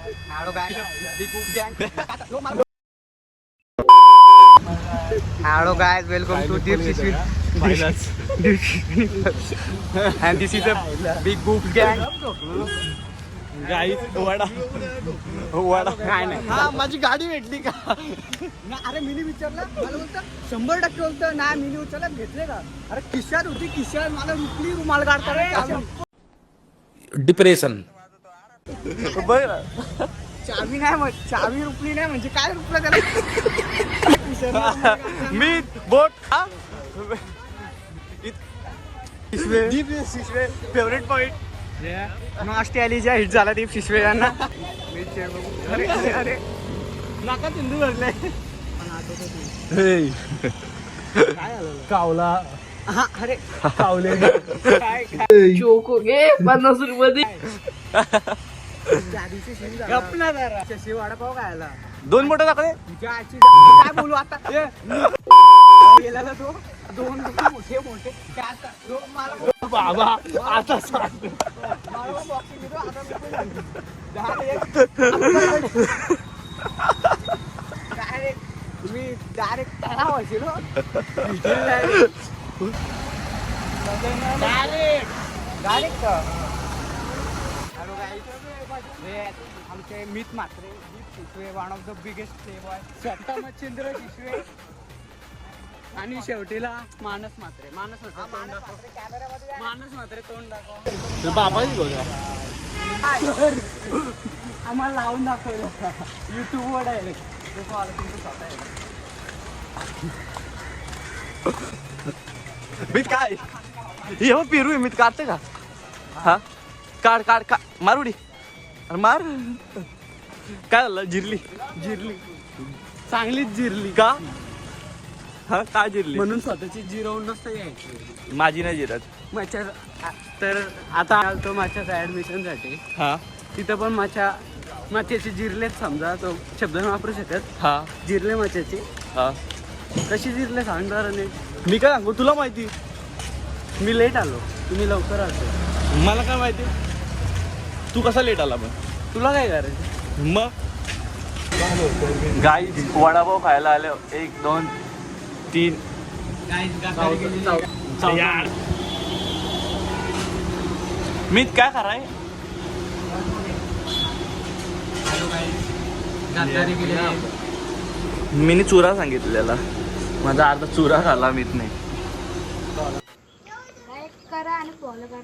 Hello guys, welcome to Deep Sea and this is a big boop gang. गाईस वडा काय नाही. हा माझी गाडी भेटली का? अरे मिनी विचारलं मला बोलतं 100% बोलतं नाही मिनी विचारलं घेतले का? अरे खिशात होती खिशात मला रुपली रुमाल काढता डिप्रेशन चावी नाही मग चावी रुपली नाही म्हणजे काय रुपलं त्याला मी बोट फेवरेट पॉइंट ऑस्ट्रेलिया हिट झाला दीप शिशवे यांना. अरे अरे अरे नाका तिंदू भरले कावला हा अरे कावले चोको घे 50 रुपये गपला जरा शशी वडापाव खायला 2 मोठे दाखले तुझ्या आजची काय बोलू आता गेला ना तो 2 मोठे मोठे बाबा आता सांग तुम्ही डायरेक्ट तळाव असेल डायरेक्ट आमचे मित मात्रे Shishve one of the biggest play boy स्वतः मच्छिंद्र शिशवे आणि शेवटीला मानस मात्रे मानस मात्रे तोंड दाखव बाबाच बघा आम्हाला लावून दाखवलं युट्यूबवर डायरेक्ट मीत काय हे पेरू आहे मीत काढते का? हा काढ काढ का मारुडी अरे मार काय झालं जिरली चांगलीच जिरली का? हा काय जिरली म्हणून स्वतःची जिरवून नसतं यायची माझी नाही जिरत माझ्या तर आता आलतो माझ्या ऍडमिशनसाठी हा तिथं पण माच्याची जिरलेच समजा तो शब्द नाही वापरू शकत हा जिरले माच्याची हा कशी जिरले सांगणार नाही मी काय सांगू तुला माहिती मी लेट आलो तुम्ही लवकर आलो मला काय माहिती तू कसा लेट आला मग तुला काय करायचं मग गाई वडापाव खायला आले 1 2 3 मीत काय कराय मीने चुरा सांगितलेला माझा अर्धा चुरा खाला मीत नाही लाईक करा आणि फॉलो करा.